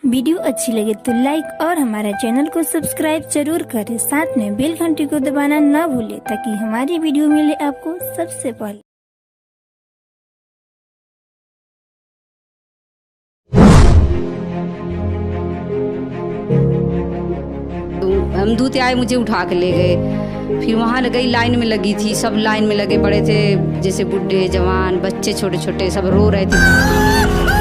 Video अच्छी लगे तो लाइक और हमारा चैनल को सब्सक्राइब जरूर करें। साथ में बेल घंटी को दबाना न भूलें ताकि हमारी वीडियो मिले आपको सबसे पहले। हम दूत आए, मुझे उठा के ले गए। फिर वहाँ गई, लाइन में लगी थी, सब लाइन में लगे पड़े थे, जैसे बूढ़े जवान बच्चे छोटे छोटे सब रो रहे थे।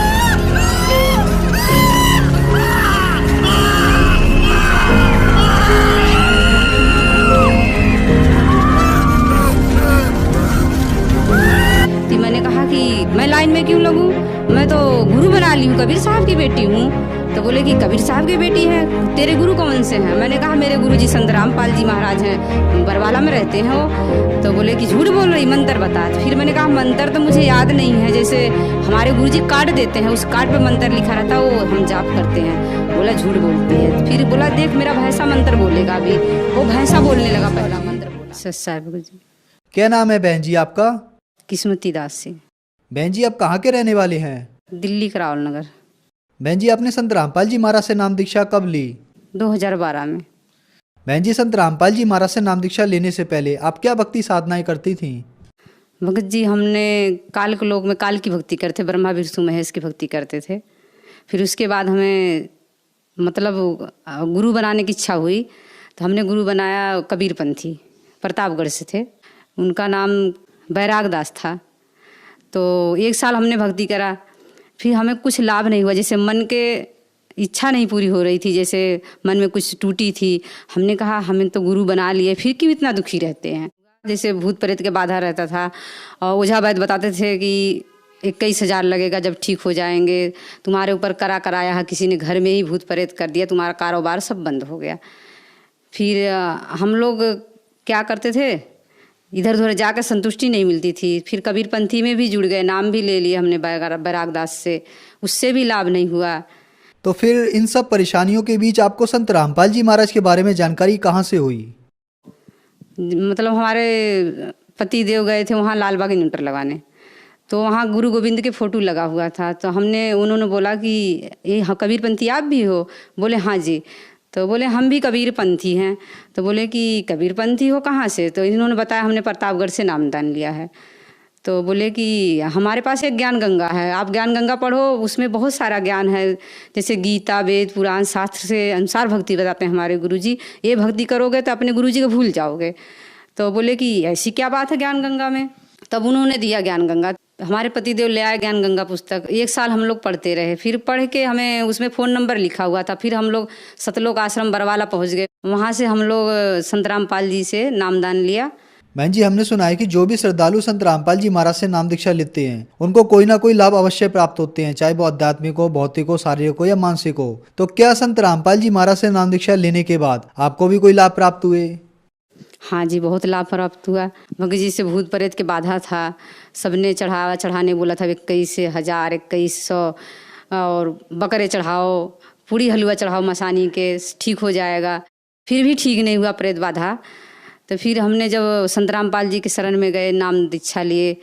मैंने कहा कि मैं लाइन में क्यों लगूं, मैं तो गुरु बना ली हूँ, कबीर साहब की बेटी हूँ। तो बोले कि कबीर साहब की बेटी है, तेरे गुरु कौन से हैं? मैंने कहा मेरे गुरु जी संत रामपाल जी महाराज हैं, बरवाला में रहते हैं वो। तो बोले कि झूठ बोल रही, मंत्र बता। फिर मैंने कहा मंत्र तो मुझे याद नहीं है, जैसे हमारे गुरु जी कार्ड देते हैं, उस कार्ड पे मंत्र लिखा रहता, वो हम जाप करते हैं। बोला झूठ बोलती है। फिर बोला देख मेरा भैंसा मंत्र बोलेगा अभी। वो भैंसा बोलने लगा, पहला मंत्र बोला। सच साहब जी। क्या नाम है बहन जी आपका? किस्मती दास से। बहन जी आप कहाँ के रहने वाले हैं? दिल्ली करावल नगर। बहन जी आपने संत रामपाल जी महाराज से नाम दीक्षा कब ली? 2012 में। बहन जी संत रामपाल जी महाराज से नाम दीक्षा लेने से पहले आप क्या भक्ति साधनाएं करती थी? भगत जी हमने काल के लोक में काल की भक्ति करते, ब्रह्मा विष्णु महेश की भक्ति करते थे। फिर उसके बाद हमें मतलब गुरु बनाने की इच्छा हुई, तो हमने गुरु बनाया कबीरपंथी, प्रतापगढ़ से थे। उनका नाम बैराग दास था। तो 1 साल हमने भक्ति करा, फिर हमें कुछ लाभ नहीं हुआ, जैसे मन के इच्छा नहीं पूरी हो रही थी, जैसे मन में कुछ टूटी थी। हमने कहा हमें तो गुरु बना लिए, फिर क्यों इतना दुखी रहते हैं। जैसे भूत प्रेत के बाधा रहता था, और ओझा वैद्य बताते थे कि 21,000 लगेगा जब ठीक हो जाएंगे, तुम्हारे ऊपर कराया है किसी ने, घर में ही भूत प्रेत कर दिया, तुम्हारा कारोबार सब बंद हो गया। फिर हम लोग क्या करते थे, इधर उधर जाकर संतुष्टि नहीं मिलती थी। फिर कबीरपंथी में भी जुड़ गए, नाम भी ले लिया हमने बैराग दास से, उससे भी लाभ नहीं हुआ। तो फिर इन सब परेशानियों के बीच आपको संत रामपाल जी महाराज के बारे में जानकारी कहाँ से हुई? मतलब हमारे पति देव गए थे वहाँ लाल बाग इन्वर्टर लगाने, तो वहाँ गुरु गोविंद के फोटो लगा हुआ था। तो उन्होंने बोला कि ये हाँ कबीरपंथी आप भी हो? बोले हाँ जी। तो बोले हम भी कबीरपंथी हैं। तो बोले कि कबीरपंथी हो कहाँ से? तो इन्होंने बताया हमने प्रतापगढ़ से नामदान लिया है। तो बोले कि हमारे पास एक ज्ञान गंगा है, आप ज्ञान गंगा पढ़ो, उसमें बहुत सारा ज्ञान है, जैसे गीता वेद पुराण शास्त्र से अनुसार भक्ति बताते हैं हमारे गुरुजी। ये भक्ति करोगे तो अपने गुरुजी को भूल जाओगे। तो बोले कि ऐसी क्या बात है ज्ञान गंगा में? तब उन्होंने दिया ज्ञान गंगा। हमारे पतिदेव ले आए ज्ञान गंगा पुस्तक, 1 साल हम लोग पढ़ते रहे। फिर पढ़ के हमें उसमें फ़ोन नंबर लिखा हुआ था। फिर हम लोग सतलोक आश्रम बरवाला पहुंच गए, वहाँ से हम लोग संत रामपाल जी से नामदान लिया। बहन जी हमने सुना है कि जो भी श्रद्धालु संत रामपाल जी महाराज से नाम दीक्षा लेते हैं उनको कोई ना कोई लाभ अवश्य प्राप्त होते हैं, चाहे वो आध्यात्मिक हो, भौतिक हो, शारीरिक हो या मानसिक हो। तो क्या संत रामपाल जी महाराज से नाम दीक्षा लेने के बाद आपको भी कोई लाभ प्राप्त हुए? हाँ जी, बहुत लाभ प्राप्त हुआ। भगत जी से भूत प्रेत के बाधा था, सबने चढ़ाने बोला था 21,000 2100, और बकरे चढ़ाओ, पूरी हलवा चढ़ाओ मसानी के, ठीक हो जाएगा। फिर भी ठीक नहीं हुआ प्रेत बाधा। तो फिर हमने जब संत रामपाल जी के शरण में गए, नाम दीक्षा लिए,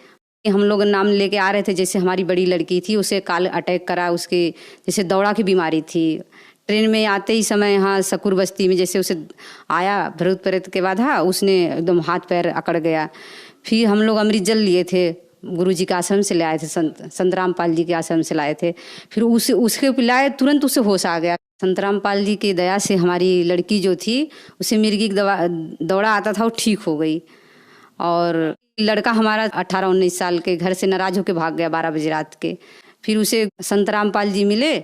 हम लोग नाम लेके आ रहे थे, जैसे हमारी बड़ी लड़की थी उसे काल अटैक करा, उसकी जैसे दौड़ा की बीमारी थी। ट्रेन में आते ही समय यहाँ सकुर बस्ती में जैसे उसे आया भूत प्रेत के बाधा, उसने एकदम हाथ पैर अकड़ गया। फिर हम लोग अमृत जल लिए थे, गुरुजी के आश्रम से ले आए थे, संत रामपाल जी के आश्रम से लाए थे। फिर उसके पिलाए, तुरंत उसे होश आ गया। संत रामपाल जी की दया से हमारी लड़की जो थी, उसे मिर्गी दौड़ा आता था, वो ठीक हो गई। और लड़का हमारा 18-19 साल के घर से नाराज होकर भाग गया 12 बजे रात के। फिर उसे संत रामपाल जी मिले,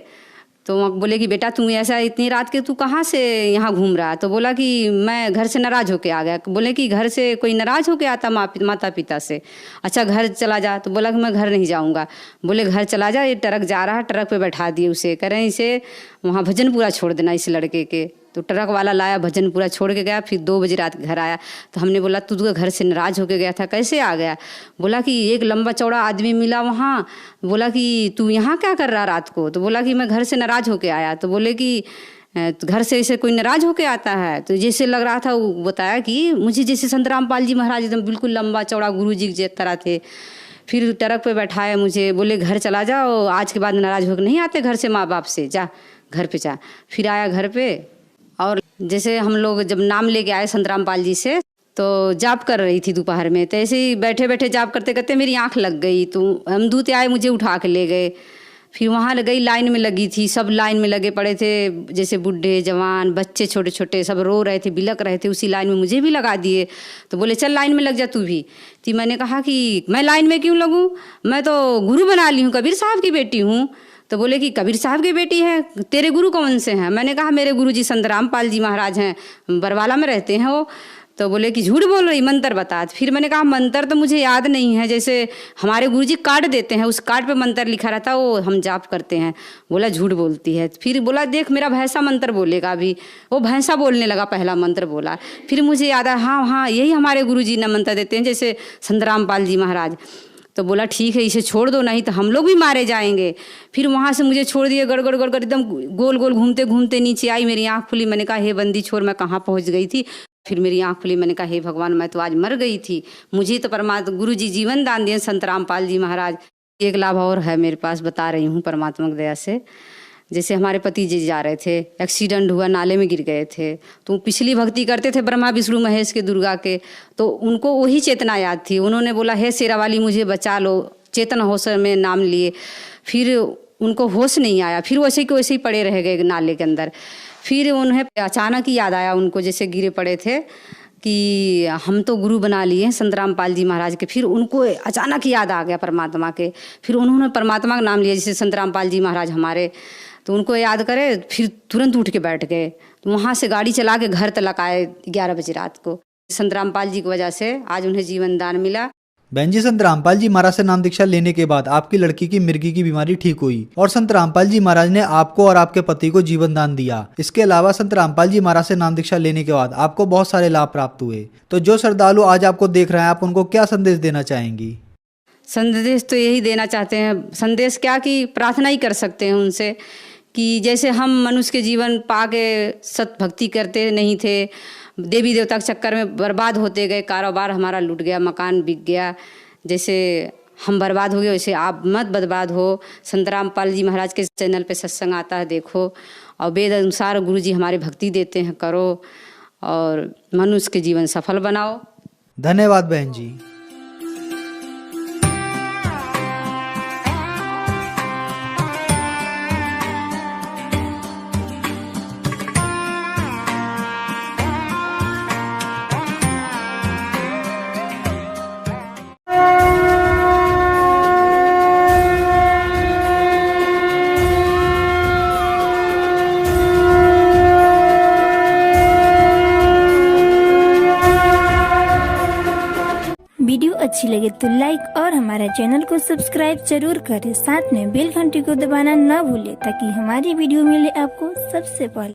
तो वहाँ बोले कि बेटा तुम ऐसा इतनी रात के तू कहाँ से यहाँ घूम रहा? तो बोला कि मैं घर से नाराज होके आ गया। बोले कि घर से कोई नाराज होके आता माता पिता से? अच्छा घर चला जा। तो बोला कि मैं घर नहीं जाऊँगा। बोले घर चला जा, ये ट्रक जा रहा है, ट्रक पे बैठा दिए उसे, कह रहे हैं इसे वहाँ भजनपुरा छोड़ देना इस लड़के के। तो ट्रक वाला लाया, भजनपुरा छोड़ के गया। फिर 2 बजे रात घर आया। तो हमने बोला तू तो घर से नाराज होके गया था, कैसे आ गया? बोला कि एक लंबा चौड़ा आदमी मिला वहाँ, बोला कि तू यहाँ क्या कर रहा रात को? तो बोला कि मैं घर से नाराज होके आया। तो बोले कि घर से ऐसे कोई नाराज होके आता है? तो जैसे लग रहा था, वो बताया कि मुझे जैसे संत रामपाल जी महाराज एकदम बिल्कुल लंबा चौड़ा गुरु जी की तरह थे। फिर ट्रक पे बैठाया मुझे, बोले घर चला जाओ, आज के बाद नाराज होकर नहीं आते घर से माँ बाप से, जा घर पे जा। फिर आया घर पे, और जैसे हम लोग जब नाम लेके आए संत रामपाल जी से, तो जाप कर रही थी दोपहर में, तो ऐसे ही बैठे बैठे जाप करते करते मेरी आँख लग गई। तो हम दूत आए, मुझे उठा के ले गए। फिर वहाँ गई, लाइन में लगी थी, सब लाइन में लगे पड़े थे, जैसे बूढ़े जवान बच्चे छोटे छोटे सब रो रहे थे, बिलक रहे थे। उसी लाइन में मुझे भी लगा दिए। तो बोले चल लाइन में लग जा तू भी। तो मैंने कहा कि मैं लाइन में क्यों लगूं, मैं तो गुरु बना ली हूँ, कबीर साहब की बेटी हूँ। तो बोले कि कबीर साहब की बेटी है, तेरे गुरु कौन से हैं? मैंने कहा मेरे गुरु जी संत रामपाल जी महाराज हैं, बरवाला में रहते हैं वो। तो बोले कि झूठ बोल रही, मंत्र बता। फिर मैंने कहा मंत्र तो मुझे याद नहीं है, जैसे हमारे गुरुजी कार्ड देते हैं, उस कार्ड पे मंत्र लिखा रहता है, वो हम जाप करते हैं। बोला झूठ बोलती है। फिर बोला देख मेरा भैंसा मंत्र बोलेगा अभी। वो भैंसा बोलने लगा, पहला मंत्र बोला। फिर मुझे याद आया, हाँ हाँ यही हमारे गुरुजी ने मंत्र देते हैं, जैसे संत रामपाल जी महाराज। तो बोला ठीक है, इसे छोड़ दो, नहीं तो हम लोग भी मारे जाएंगे। फिर वहाँ से मुझे छोड़ दिए, गड़गड़ गड़गड़ एकदम गोल गोल घूमते घूमते नीचे आई। मेरी आँख खुली, मैंने कहा हे बंदी छोड़, मैं कहाँ पहुँच गई थी। फिर मेरी आँख खुली, मैंने कहा हे भगवान, मैं तो आज मर गई थी, मुझे तो परमात्मा गुरु जी जीवन दान दिए संत रामपाल जी महाराज। एक लाभ और है मेरे पास, बता रही हूँ परमात्मा की दया से। जैसे हमारे पति जी जा रहे थे, एक्सीडेंट हुआ, नाले में गिर गए थे। तो पिछली भक्ति करते थे ब्रह्मा विष्णु महेश के, दुर्गा के, तो उनको वही चेतना याद थी। उन्होंने बोला हे शेरा वाली मुझे बचा लो, चेतन होश में नाम लिए। फिर उनको होश नहीं आया, फिर वैसे के वैसे ही पड़े रह गए नाले के अंदर। फिर उन्हें अचानक ही याद आया, उनको जैसे गिरे पड़े थे कि हम तो गुरु बना लिए हैं संत रामपाल जी महाराज के। फिर उनको अचानक याद आ गया परमात्मा के। फिर उन्होंने परमात्मा का नाम लिया, जैसे संत रामपाल जी महाराज हमारे। तो उनको याद करे, फिर तुरंत उठ के बैठ गए। तो वहाँ से गाड़ी चला के घर तक आए 11 बजे रात को। संत रामपाल जी की वजह से आज उन्हें जीवन दान मिला। बहन जी, संत रामपाल जी महाराज से नाम दीक्षा लेने के बाद आपकी लड़की की मिर्गी की बीमारी ठीक हुई और संत रामपाल जी महाराज ने आपको और आपके पति को जीवन दान दिया। इसके अलावा संत रामपाल जी महाराज से नाम दीक्षा लेने के बाद आपको बहुत सारे लाभ प्राप्त हुए। तो जो श्रद्धालु आज आपको देख रहे हैं, आप उनको क्या संदेश देना चाहेंगी? संदेश तो यही देना चाहते हैं, संदेश क्या कि प्रार्थना ही कर सकते हैं उनसे, कि जैसे हम मनुष्य के जीवन पाके सत भक्ति करते नहीं थे, देवी देवता के चक्कर में बर्बाद होते गए, कारोबार हमारा लूट गया, मकान बिक गया, जैसे हम बर्बाद हो गए वैसे आप मत बर्बाद हो। संत रामपाल जी महाराज के चैनल पे सत्संग आता है, देखो, और वेद अनुसार गुरु जी हमारे भक्ति देते हैं, करो और मनुष्य के जीवन सफल बनाओ। धन्यवाद बहन जी। वीडियो अच्छी लगे तो लाइक और हमारे चैनल को सब्सक्राइब जरूर करें। साथ में बेल घंटी को दबाना न भूलें ताकि हमारी वीडियो मिले आपको सबसे पहले।